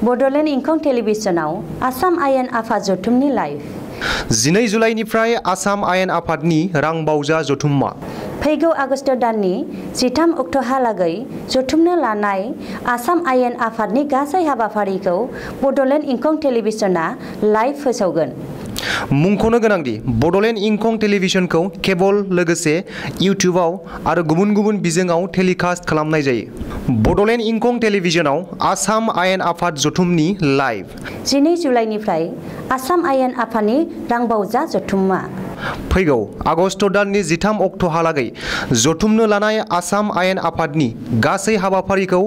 बड'लेण्ड इंखं टेलिभिजनाव आसाम आयेन आफाद जथुमनि लाइभ 12 जुलाइनिफ्राय आसाम आयेन आफादनि रां बावजा जथुम्मा फैगौ आगस्ट दाननि 13 अक्ट'हालागै जथुमनो लानाय आसाम आयेन आफादनि गासै हाबाफारिखौ बड'लेण्ड इंखं टेलिभिजना लाइभ फोसावगोन। मुंख'नो गोनांदि बड'लेण्ड इंखं टेलिभिजनखौ केबल लोगोसे इउटिउबआव आरो गुबुन गुबुन बिजोङाव टेलिकास्ट खालामनाय जायो। बड'लेण्ड इंखं टेलिभिजनाव आसाम आयेन आफाद जथुमनि लाइभ 12 जुलाइनिफ्राय आसाम आयेन आफादनि रांबावजा जथुम्मा फैगौ आगस्ट दाननि 13 अक्ट'हालागै जथुमनो लानाय आसाम आयेन आफादनि गासै हाबाफारिखौ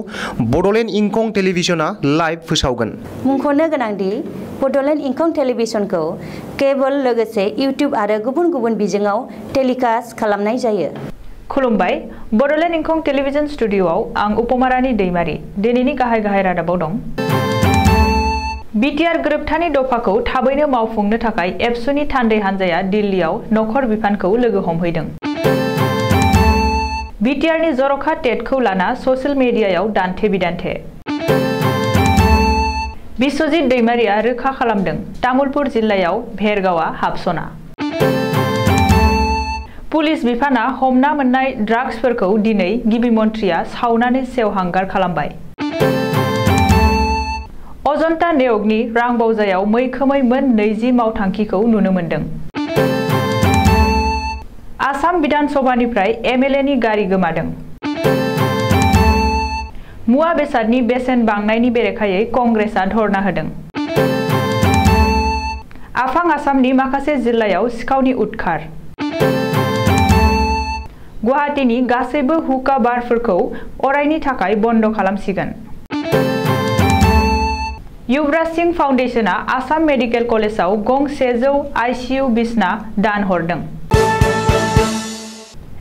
बड'लेण्ड इंखं टेलिभिजना लाइभ फोसावगोन। मुंख'नो गोनांदि बड'लेण्ड इंखं टेलिभिजनखौ केबल लोगोसे इउटिउब आरो गुबुन गुबुन बिजोङाव टेलिकास्ट खालामनाय जायो। खुलुमबाय, बड'लेण्ड इंखं टेलिभिजन स्टुडिअ'आव आं उपमारानि दैमारि। दिनैनि गाहाय रादाबाव दं। बिटिआर गोरोबथानि दफाखौ थाबैनो मावफुंनो थाखाय एबसुनि थान्दै हान्जाया दिल्लीयाव नखर बिफानखौ लोगो हमहैदों। बिटिआरनि जर'खा टेटखौ लाना ससियेल मिडियायाव दान्थे बिदान्थे। बिश्वजित दैमारिया रोखा खालामदों तामुलपुर जिल्लायाव भेरगावआ हाबसना। पुलिस बिफाना हमना मोननाय ड्राग्सफोरखौ दिनै गिबि मन्थ्रिया सावनानै सेवहांगार खालामबाय। अजन्ता नेवगनि रां बावजायाव मैखोमै मोन 20 मावथांखिखौ नुनो मोन्दों। आसाम बिधान सभानिफ्राय एमएलएनि गारि गोमादों। मुवा बेसादनि बेसेन बांनायनि बेरेखायै कंग्रेसआ धरना होदों। आफां आसामनि माखासे जिल्लायाव सिखावनि उदखार। गुवाहाटीनि गासैबो हुक्का बारफोरखौ अरायनि थाखाय बन्द खालामसिगोन। युवराज सिंह फाउन्डेशना आसाम मेडिकेल कलेजाव गं 100 आइसिइउ बिसना दान हरदों।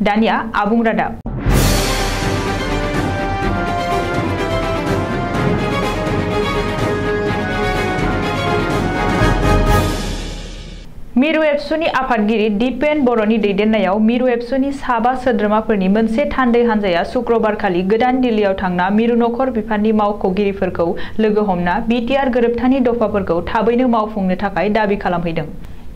दानिया आबुं रादाब। मिरु एबसुनि आफादगिरि दिपेन बर'नि दैदेननायाव मिरु एबसुनि साबा सोद्रोमाफोरनि मोनसे थान्दै हान्जाया शुक्रबारखालि गोदान दिल्लीयाव थांना मिरु नखर बिफाननि मावख'गिरिफोरखौ लोगो हमना बिटिआर गोरोबथानि दफाफोरखौ थाबैनो मावफुंनो थाखाय दाबि खालामहैदों।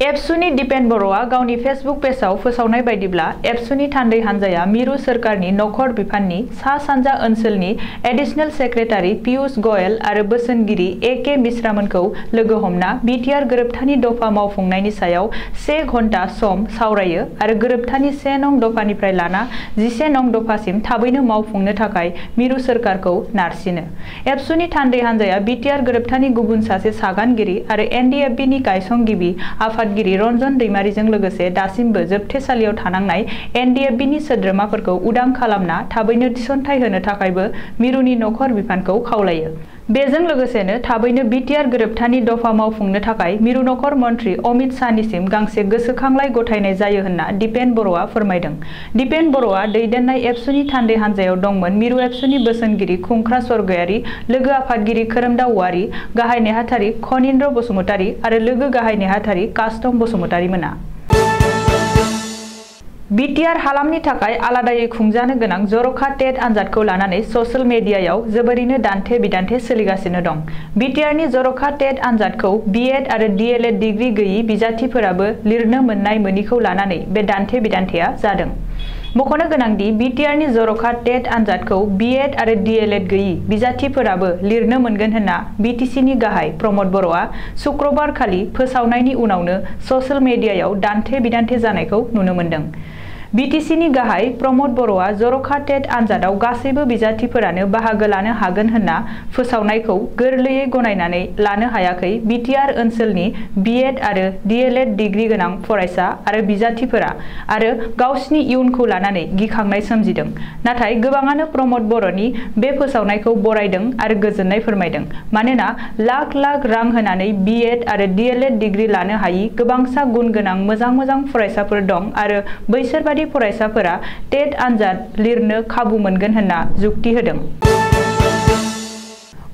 एबसुनि दिपेन बर'आ गावनि फेसबुक पेजआव फोसावनाय बायदिब्ला एबसुनि थान्दै हान्जाया मिरु सोरखारनि नखर बिफाननि सा सानजा ओनसोलनि एडिशनेल सेक्रेटारि पियुष गयल आरो बोसोनगिरि ए.के. मिश्रामोनखौ लोगो हमना बिटिआर गोरोबथानि दफा मावफुंनायनि सायाव 1 घन्टा सम सावरायो आरो गोरोबथानि 1 नं दफानिफ्राय लाना 11 नं दफासिम थाबैनो मावफुंनो थाखाय मिरु सोरखारखौ नारसिनो। एबसुनि थान्दै हान्जाया बिटिआर गोरोबथानि गुबुन सासे सागानगिरि आरो एनडिएफबिनि गायसनगिरि आफादगिरि रन्जन दैमारिजों लोगोसे दासिमबो जोबथेसालियाव थानांनाय एनडिएफबिनि सोद्रोमाफोरखौ उदां खालामना थाबैनो थिसनथाइ होनो थाखायबो मिरुनि नखर बिफानखौ खावलायो। बेजों लोगोसेनो थाबैनो बिटिआर गोरोबथानि दफा मावफुंनो थाखाय मिरु नखर मन्थ्रि अमित शाहनिसिम गांसे गोसोखांलाइ गथायनाय जायो होनना दिपेन बर'आ फोरमायदों। दिपेन बर'आ दैदेननाय एबसुनि थान्दै हान्जायाव दंमोन मिरु एबसुनि बोसोनगिरि खुंख्रा स्वर्गयारी, लोगो आफादगिरि खोरोमदाव औवारी, गाहाय नेहाथारि खनीन्द्र बसुमतारी आरो लोगो गाहाय नेहाथारि कास्टम बसुमतारी मोना। बिटिआर हालामनि थाखाय आलादायै खुंजानो गोनां जर'खा टेट आनजादखौ लानानै ससियेल मिडियायाव जोबोरैनो दान्थे बिदान्थे सोलिगासिनो दं। बिटिआरनि जर'खा टेट आनजादखौ बिएड आरो डिएलएड डिग्री गैयि बिजाथिफोराबो लिरनो मोननाय मोनिखौ लानानै बे दान्थे बिदान्थेया जादों। मख'नो गोनांदि बिटिआरनि जर'खा टेट आनजादखौ बिएड आरो डिएलएड गैयि बिजाथिफोराबो लिरनो मोनगोन होनना बिटिसिनि गाहाय प्रमद बर'आ शुक्रबारखालि फोसावनायनि उनावनो ससियेल मिडियायाव दान्थे बिदान्थे जानायखौ नुनो मोन्दों। बिटिसिनि गाहाय प्रमद बर'आ जर'खा टेट आनजादाव गासैबो बिजाथिफोरानो बाहागो लानो हागोन होनना फोसावनायखौ गोरलैयै गनायनानै लानो हायाखै बिटिआर ओनसोलनि बिएड आरो डिएलएड डिग्री गोनां फरायसा आरो बिजाथिफोरा आरो गावसिनि इयुनखौ लानानै गिखांनाय सोमजिदों। नाथाय गोबाङानो प्रमद बर'नि बे फोसावनायखौ बरायदों आरो गोजोननाय फोरमायदों। मानोना लाख लाख रां होनानै बिएड आरो डिएलएड डिग्री लानो हायि गोबांसा गुन गोनां मोजां फरायसाफोर दं आरो बैसोरबादि फरायसाफोरा टेट आनजाद लिरनो खाबु मोनगोन होनना जुक्ति होदों।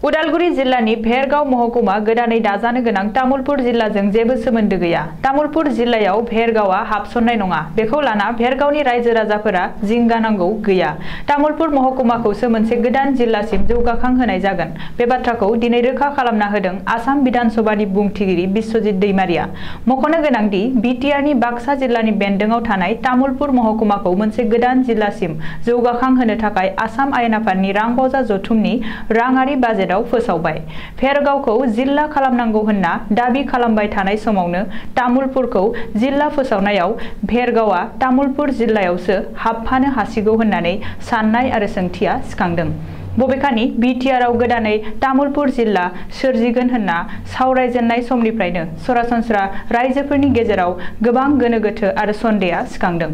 उदालगुरि जिल्लानि भेरगाव महकुमा गोदानै दाजानो गोनां तामुलपुर जिल्लाजों जेबो सोमोन्दो गैया। तामुलपुर जिल्लायाव भेरगावआ हाबसननाय नङा। बेखौ लाना भेरगावनि रायजो राजाफोरा जिंगानांगौ गैया। तामुलपुर महकुमाखौसो मोनसे गोदान जिल्लासिम जौगाखां होनाय जागोन। बे बाथ्राखौ दिनै रोखा खालामना होदों आसाम बिधानसभानि बुंथिगिरि बिश्वजित दैमारिया। मख'नो गोनांदि बिटिआरनि बाक्सा जिल्लानि बेन्दोंआव थानाय तामुलपुर महकुमाखौ मोनसे गोदान जिल्लासिम जौगाखां होनो थाखाय आसाम आयेन आफादनि रांबावजा जथुमनि राङारि बाजेट फोसावबाय। भेरगावखौ जिल्ला खालामनांगौ होनना दाबि खालामबाय थानाय समावनो तामुलपुरखौ जिल्ला फोसावनायाव भेरगावआ तामुलपुर जिल्लायावसो हाबफानो हासिगौ होननानै साननाय आरो सोंथिया सिखांदों। बबेखानि बिटिआरआव गोदानै तामुलपुर जिल्ला सोरजिगोन होनना सावरायजेननाय समनिफ्रायनो सरासनस्रा रायजोफोरनि गेजेराव गोबां गोनो गोथो आरो सन्देहआ सिखांदों।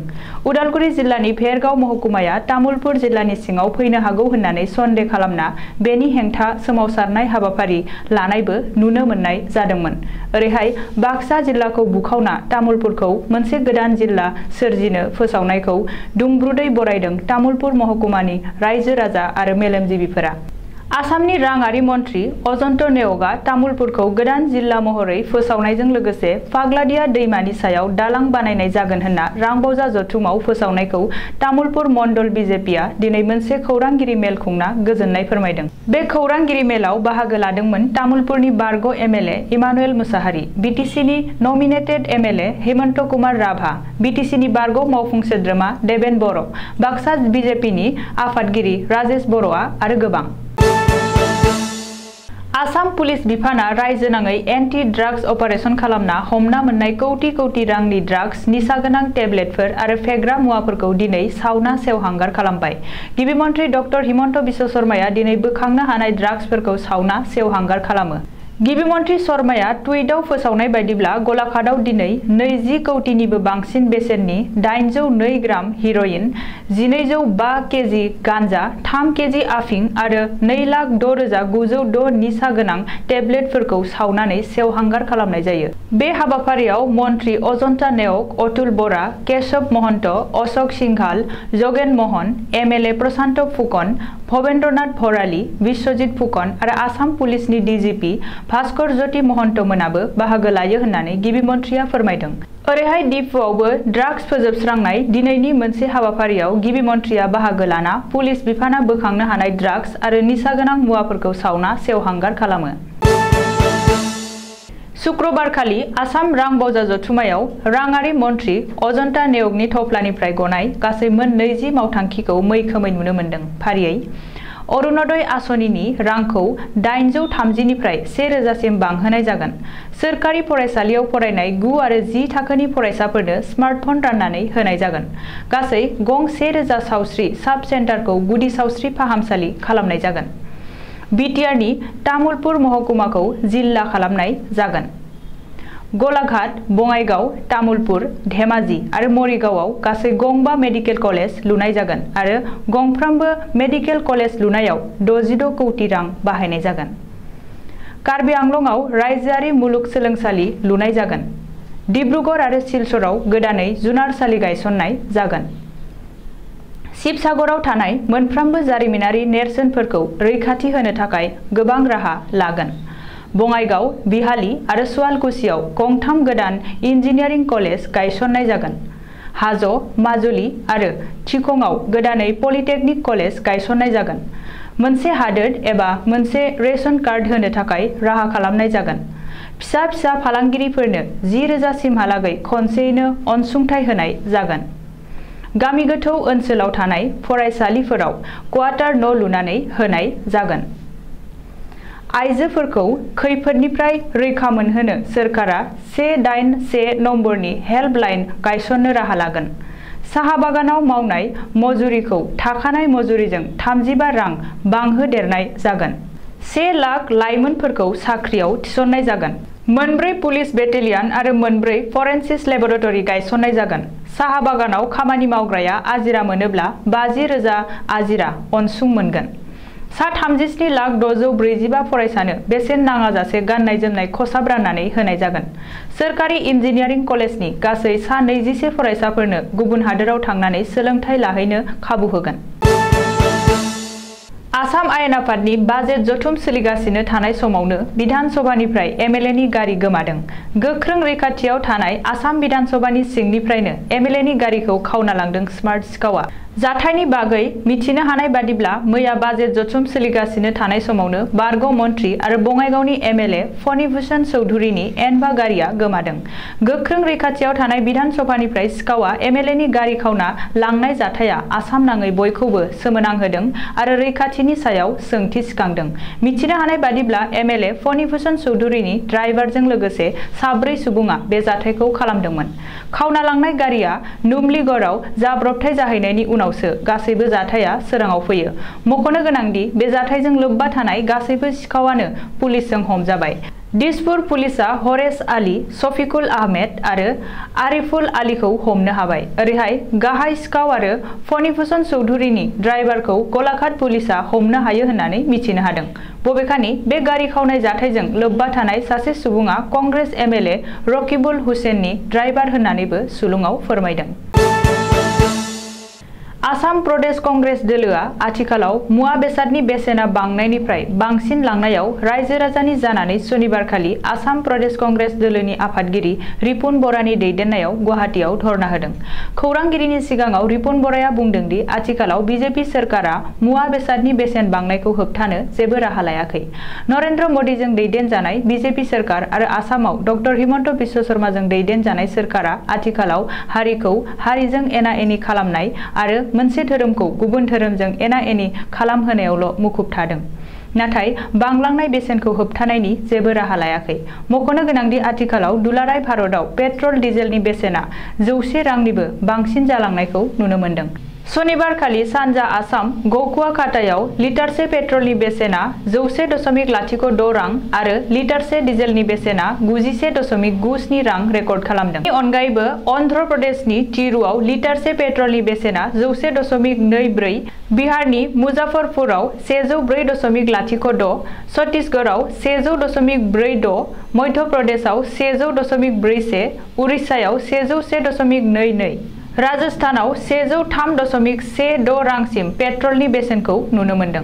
उदालगुरि जिल्लानि भेरगाव महकुमाया तामुलपुर जिल्लानि सिङाव फैनो हागौ होननानै सन्देह खालामना बेनि हेंथा सोमावसारनाय हाबाफारि लानायबो नुनो मोननाय जादोंमोन। ओरैहाय बाक्सा जिल्लाखौ बुखावना तामुलपुरखौ मोनसे गोदान जिल्ला सोरजिनो फोसावनायखौ दुंब्रुदै बरायदों तामुलपुर महकुमानि रायजो राजा आरो मेलेमजिबिफोरा। आसामनि राङारि मन्त्रि अजन्त नेवगआ तामुलपुरखौ गोदान जिल्ला महरै फोसावनायजों लोगोसे फाग्लादिया दैमानि सायाव दालां बानायनाय जागोन होनना रांबावजा जथुमाव फोसावनायखौ तामुलपुर मण्डल बिजेपिआ दिनै मोनसे खौरांगिरि मेल खुंना गोजोननाय फोरमायदों। बे खौरांगिरि मेलाव बाहागो लादोंमोन तामुलपुरनि बारग' एमएलए इमानुएल मुसाहारि, बिटिसिनि नमिनेटेड एमएलए हेमन्त कुमार राभा, बिटिसिनि बारग' मावफुं सोद्रोमा देबेन बर', बाक्सा बिजेपिनि आफादगिरि राजेश बर'आ आरो गोबां। आसाम पुलिस बिफाना रायजो नाङै एन्टि ड्राग्स अपारेशन खालामना हमना मोननाय कौटि कौटि रांनि ड्राग्स, निसागोनां टेब्लेटफोर आरो फेग्रा मुवाफोरखौ दिनै सावना सेवहांगार खालामबाय। गिबि मन्त्रि डक्टर हिमन्त बिश्व शर्माया दिनै बोखांनो हानाय ड्राग्सफोरखौ सावना सेवहांगार खालामो। गिबि मन्त्रि शर्माया टुइटआव फोसावनाय बायदिब्ला गलाघाटआव दिनै 20 कौटिनिबो बांसिन बेसेननि 802 ग्राम हिर'इन, 1205 केजि गान्जा, 3 केजि आफिं आरो 2,06,906 निसा गोनां टेब्लेटफोरखौ सावनानै सेवहांगार खालामनाय जायो। बे हाबाफारियाव मन्त्रि अजन्ता नेवग, अतुल बरा, केशव महन्त, अशोक सिंघाल, जगेन महन, एमएलए प्रशान्त फुकन, भवेन्द्रनाथ भराली, बिश्वजित फुकन आरो आसाम पुलिसनि डिजिपि भास्कर ज्योति महन्त मोनाबो बाहागो लायो होननानै गिबि मन्त्रिया फोरमायदों। ओरैहाय डिफुआवबो ड्राग्स फोजोबस्रांनाय दिनैनि मोनसे हाबाफारियाव गिबि मन्त्रिया बाहागो लाना पुलिस बिफाना बोखांनो हानाय ड्राग्स आरो निसागोनां मुवाफोरखौ सावना सेवहांगार खालामो। शुक्रबारखालि आसाम रांबावजा जथुमायाव राङारि मन्त्रि अजन्ता नेवगनि थफ्लानिफ्राय गनाय गासै मोन 20 मावथांखिखौ मैखोमै नुनो मोन्दों। फारियै अरुणोदय आसनिनि रांखौ 830 निफ्राय 1000 सिम बांहोनाय जागोन। सोरखारि फरायसालियाव फरायनाय 9 आरो 10 थाखोनि फरायसाफोरनो स्मार्टफन राननानै होनाय जागोन। गासै गं 1000 सावस्रि साब सेन्टारखौ गुदि सावस्रि फाहामसालि खालामनाय जागोन। बिटिआरनि तामुलपुर महकुमाखौ जिल्ला खालामनाय जागोन। गलाघाट, बङाइगाव, तामुलपुर, धेमाजि आरो मरिगावआव गासै गंबा मेडिकेल कलेज लुनाय जागोन आरो गंफ्रोमबो मेडिकेल कलेज लुनायाव 66 कौटि रां बाहायनाय जागोन। कार्बि आंलंआव रायजोआरि मुलुगसोलोंसालि लुनाय जागोन। डिब्रुगड़ आरो सिलचराव गोदानै जुनारसालि गायसननाय जागोन। शिबसागराव थानाय मोनफ्रोमबो जारिमिनारि नेरसोनफोरखौ रैखाथि होनो थाखाय गोबां राहा लागोन। बङाइगाव, बिहाली आरो सुवालकुसियाव गंथाम गोदान इन्जिनियारिं कलेज गायसननाय जागोन। हाज', माजुलि आरो थिखंआव गोदानै पलिटेकनिक कलेज गायसननाय जागोन। मोनसे हादोर एबा मोनसे रेशन कार्ड होनो थाखाय राहा खालामनाय जागोन। फिसा फिसा फालांगिरिफोरनो 10,000 सिमहालागै खनसेयैनो अनसुंथाइ होनाय जागोन। गामि गोथौ ओनसोलाव थानाय फरायसालिफोराव क्वार्टार न' लुनानै होनाय जागोन। आइजोफोरखौ खैफोदनिफ्राय रैखा मोनहोनो सोरखारा 181 नम्बरनि हेल्पलाइन गायसननो राहा लागोन। साहा बागानाव मावनाय मजुरिखौ थाखानाय मजुरिजों 35 रां बांहोदेरनाय जागोन। 1 लाख लाइमोनफोरखौ साख्रियाव थिसननाय जागोन। 4 पुलिस बेटेलियन आरो 4 फरेन्सिक लेबरेटरि गायसननाय जागोन। साहा बागानाव खामानि मावग्राया आजिरा मोनोब्ला 50,000 आजिरा अनसुं मोनगोन। 37,645 फरायसानो बेसेन नाङाजासे गाननाय जोमनाय खसाब राननानै होनाय जागोन। सोरखारि इन्जिनियारिं कलेजनि गासै 121 फरायसाफोरनो गुबुन हादोराव थांनानै सोलोंथाइ लाहैनो खाबु होगोन। आसाम आसाम आयेन आफादनि बाजेट जथुम सोलिगासिनो थानाय समावनो बिधान सभानिफ्राय एमएलएनि गारि गोमादों। गोख्रों रैखाथियाव थानाय आसाम बिधान सभानि सिंनिफ्रायनो एमएलएनि गारिखौ खावना लांदों स्मार्ट सिखावा। जाथायनि बागै मिथिनो हानाय बादिब्ला मैया बाजेट जथुम सोलिगासिनो थानाय समावनो बारग' मन्त्रि आरो बङाइगावनि एमएलए फणिभूषण चौधुरीनि एनभा गारिया गोमादों। गोख्रों रैखाथियाव थानाय बिधान सभानिफ्राय सिखावा एमएलएनि गारि खावना लांनाय जाथाया आसाम नाङै बयखौबो सोमोनांहोदों आरो रैखाथिनि सायाव सोंथि सिखांदों। मिथिनो हानाय बादिब्ला एमएलए फणिभूषण चौधुरीनि ड्राइभारजों लोगोसे साब्रै सुबुङा बे जाथायखौ खालामदोंमोन। खावना लांनाय गारिया नुमलीगड़आव जाब्रबथाय जाहैनायनि उनावसो गासैबो जाथाया सोराङाव फैयो। मख'नो गोनांदि बे जाथायजों लोब्बा थानाय गासैबो सिखावानो पुलिसजों हमजाबाय। दिसपुर पुलिसा हरेस आली, शफिकुल आहमेद आरो आरिफुल आलीखौ हमनो हाबाय। ओरैहाय गाहाय सिखाव आरो फणिभूषण चौधुरीनि ड्राइभारखौ गलाघाट पुलिसा हमनो हायो होननानै मिथिनो हादों। बबेखानि बे गारि खावनाय जाथायजों लोब्बा थानाय सासे सुबुङा कंग्रेस एमएलए रकिबुल हुसेननि ड्राइभार होननानैबो सुलुङाव फोरमायदों। आसाम प्रदेश कंग्रेस दोलोआ आथिखालाव मुवा बेसादनि बेसेना बांनायनिफ्राय बांसिन लांनायाव रायजो राजानि जानानै सनिबारखालि आसाम प्रदेश कंग्रेस दोलोनि आफादगिरि रिपुन बरानि दैदेननायाव गुवाहाटीआव धरना होदों। खौरांगिरिनि सिगाङाव रिपुन बराया बुंदोंदि आथिखालाव बिजेपि सोरखारा मुवा बेसादनि बेसेन बांनायखौ होबथानो जेबो राहा लायाखै। नरेन्द्र मोदीजों दैदेनजानाय बिजेपि सोरखार आरो आसामाव डक्टर हिमन्त बिश्व शर्माजों दैदेनजानाय सोरखारा आथिखालाव हारिखौ हारिजों एना एनि खालामनाय आरो मोनसे धोरोमखौ गुबुन धोरोमजों एना एनि खालामहोनायावल' मुखुब थादों। नाथाय बांलांनाय बेसेनखौ होबथानायनि जेबो राहा लायाखै। मख'नो गोनांदि आथिखालाव दुलाराय भारतआव पेट्रल डिजेलनि बेसेना 100 रांनिबो बांसिन जालांनायखौ नुनो मोन्दों। सनिबारखालि सानजा आसाम गौकुवाकाटायाव लिटारसे पेट्रलनि बेसेना 100.06 रां आरो लिटारसे डिजेलनि बेसेना 91.97 रां रेकर्ड खालामदों। बेनि अनगायैबो अन्ध्र प्रदेशनि तिरुआव लिटारसे पेट्रलनि बेसेना 100.24, बिहारनि मुजाफरपुराव 104.06, छत्तीसगढ़आव 100.46, मध्य प्रदेशआव 100.41, उड़िष्यायाव 101.22, राजस्थानाव 103.16 रांसिम पेट्रलनि बेसेनखौ नुनो मोन्दों।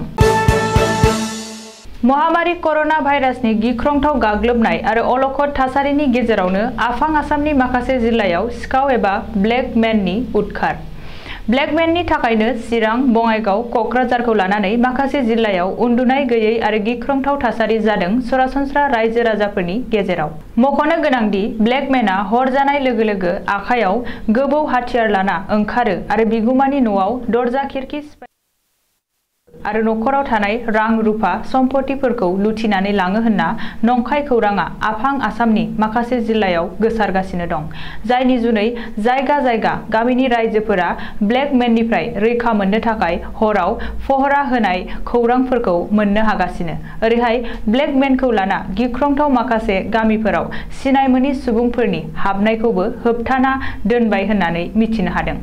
महामारी कर'ना भाइरासनि गिख्रंथाव गाग्लोबनाय आरो अलखद थासारिनि गेजेरावनो आफां आसामनि माखासे जिल्लायाव सिखाव एबा ब्लेकमेननि उदखार। ब्लेकमेननि थाखायनो चिरां, बङाइगाव, क'क्राझारखौ लानानै माखासे जिल्लायाव उन्दुनाय गैयै आरो गिख्रंथाव थासारि जादों सरासनस्रा रायजो राजाफोरनि गेजेराव। मख'नो गोनांदि ब्लेकमेना हर जानाय लोगो लोगो आखायाव गोबौ हाथियार लाना ओंखारो आरो बिगुमानि न'आव दरजा खिरखि आरो नखराव थानाय रां रुफा सम्पथिफोरखौ लुथिनानै लाङो होनना नंखाय खौराङा आफां आसामनि माखासे जिल्लायाव गोसारगासिनो दं। जायनि जुनै जायगा जायगा गामिनि रायजोफोरा ब्लेकमेननिफ्राय रैखा मोननो थाखाय हराव पहरा होनाय खौरांफोरखौ मोननो हागासिनो। ओरैहाय ब्लेकमेनखौ लाना गिख्रंथाव माखासे गामिफोराव सिनाय मोनि सुबुंफोरनि हाबनायखौबो होबथाना दोनबाय होननानै मिथिनो हादों।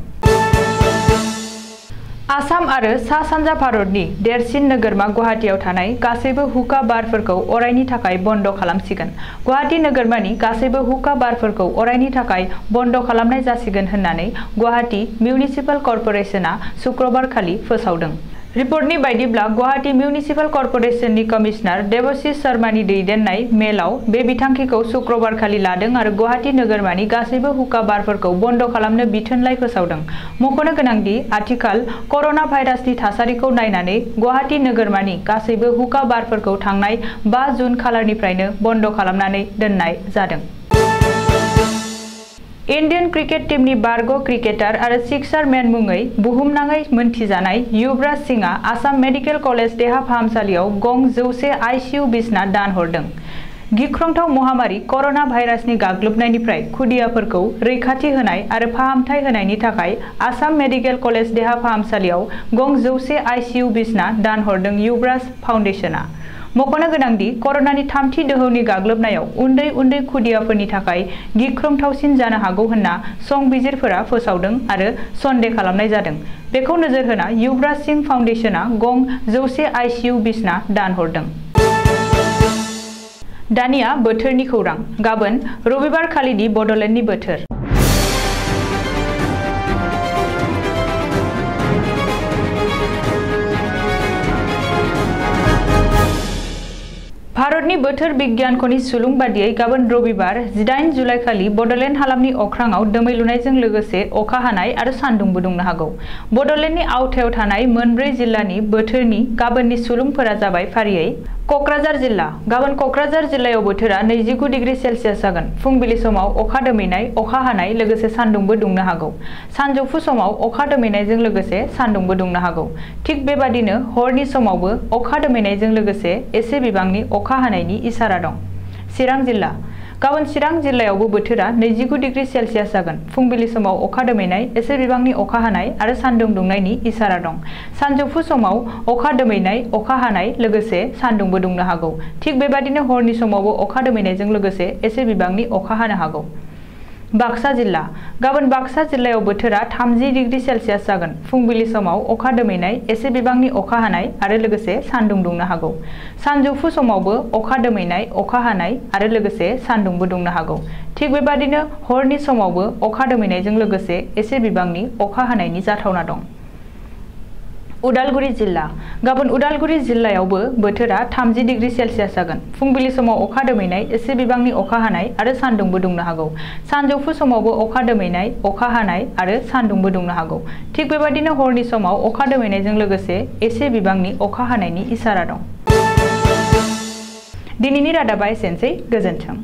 आसाम आरो सा सानजा भारतनि देरसिन नोगोरमा गुवाहाटीआव थानाय गासैबो हुक्का बारफोरखौ अरायनि थाखाय बन्द खालामसिगोन। गुवाहाटी नोगोरमानि गासैबो हुक्का बारफोरखौ अरायनि थाखाय बन्द खालामनाय जासिगोन होननानै गुवाहाटी मिउनिसिपाल कर्परेसना शुक्रबारखालि फोसावदों। रिपर्टनि बायदिब्ला गुवाहाटी मिउनिसिपाल कर्परेसननि कमिशनार देबशिश शर्मानि दैदेननाय मेलाव बे बिथांखिखौ शुक्रबारखालि लादों आरो गुवाहाटी नोगोरमानि गासैबो हुक्का बारफोरखौ बन्द खालामनो बिथोनलाइ फोसावदों। मख'नो गोनांदि आथिखाल कर'ना भाइरासनि थासारिखौ नायनानै गुवाहाटी नोगोरमानि गासैबो हुक्का बारफोरखौ थांनाय 5 जुन खालारनिफ्रायनो बन्द खालामनानै दोननाय जादों। इन्डियान क्रिकेट टीमनि बारग' क्रिकेटार आरो सिक्सारमेन मुङै बुहुमनाङै मोनथिजानाय युवराज सिंहआ आसाम मेडिकेल कलेज देहा फाहामसालियाव गं 100 आइसिइउ बिसना दान हरदों। गिख्रंथाव महामारी कर'ना भाइरासनि गाग्लोबनायनिफ्राय खुदियाफोरखौ रैखाथि होनाय आरो फाहामथाय होनायनि थाखाय आसाम मेडिकेल कलेज देहा फाहामसालियाव गं 100 आइसिइउ बिसना दान हरदों युवराज फाउन्डेसना। मख'नो गोनांदि कर'नानि थामथि दोहौनि गाग्लोबनायाव उन्दै उन्दै खुदियाफोरनि थाखाय गिख्रंथावसिन जानो हागौ होनना संबिजिरफोरा फोसावदों आरो सन्देह खालामनाय जादों। बेखौ नोजोर होना युवराज सिंह फाउन्डेसना गं 100 आइसिइउ बिसना दान हरदों। दानिया बोथोरनि खौरां। गाबोन रबिबारखालिनि बड'लेण्डनि बोथोर। भारतनि बोथोर बिगियानख'नि सुलुं बादियै गाबोन रबिबार 18 जुलाइ खालि बड'लेण्ड हालामनि अख्राङाव दोमैलुनायजों लोगोसे अखा हानाय आरो सान्दुंबो दुंनो हागौ। बड'लेण्डनि आवथायाव थानाय मोनब्रै जिल्लानि बोथोरनि गाबोननि सुलुंफोरा जाबाय फारियै क'क्राझार जिल्ला गाबोन क'क्राझार जिल्लायाव बोथोरा 29 डिग्री सेल्सियास जागोन। फुंबिलि समाव अखा दोमैनाय अखा हानाय लोगोसे सान्दुंबो दुंनो हागौ। सानजौफु समाव अखा दोमैनायजों लोगोसे सान्दुंबो दुंनो हागौ। थिग बेबादिनो हरनि समावबो अखा दोमैनायजों लोगोसे एसे बिबांनि अखा हानायनि इसारा दं। चिरां जिल्ला गाबोन चिरां जिल्लायावबो बोथोरा 29 डिग्री सेल्सियास जागोन। फुंबिलि समाव अखा दोमैनाय एसे बिबांनि अखा हानाय आरो सान्दुं दुंनायनि इसारा दं। सानजौफु समाव अखा दोमैनाय अखा हानाय लोगोसे सान्दुंबो दुंनो हागौ। थिग बेबादिनो हरनि समावबो अखा दोमैनायजों लोगोसे एसे बिबांनि अखा हानो हागौ। बाक्सा जिल्ला गाबोन बाक्सा जिल्लायाव बोथोरा 30 डिग्री सेल्सियास जागोन। फुंबिलि समाव अखा दोमैनाय एसे बिबांनि अखा हानाय आरो लोगोसे सान्दुं दुंनो हागौ। सानजौफु समावबो अखा दोमैनाय अखा हानाय आरो लोगोसे सान्दुंबो दुंनो हागौ। थिग बेबादिनो हरनि समावबो अखा दोमैनायजों लोगोसे एसे बिबांनि अखा हानायनि जाथावना दं। उदालगुरि जिल्ला गाबोन उदालगुरि जिल्लायावबो बोथोरा 30 डिग्री सेल्सियास जागोन। फुंबिलि समाव अखा दोमैनाय एसे बिबांनि अखा हानाय आरो सान्दुंबो दुंनो हागौ। सानजौफु समावबो अखा दोमैनाय अखा हानाय आरो सान्दुंबो दुंनो हागौ। थिग बेबादिनो हरनि समाव अखा दोमैनायजों लोगोसे एसे बिबांनि अखा हानायनि इसारा दं। दिनैनि रादाबा एसेनोसै। गोजोन्थों।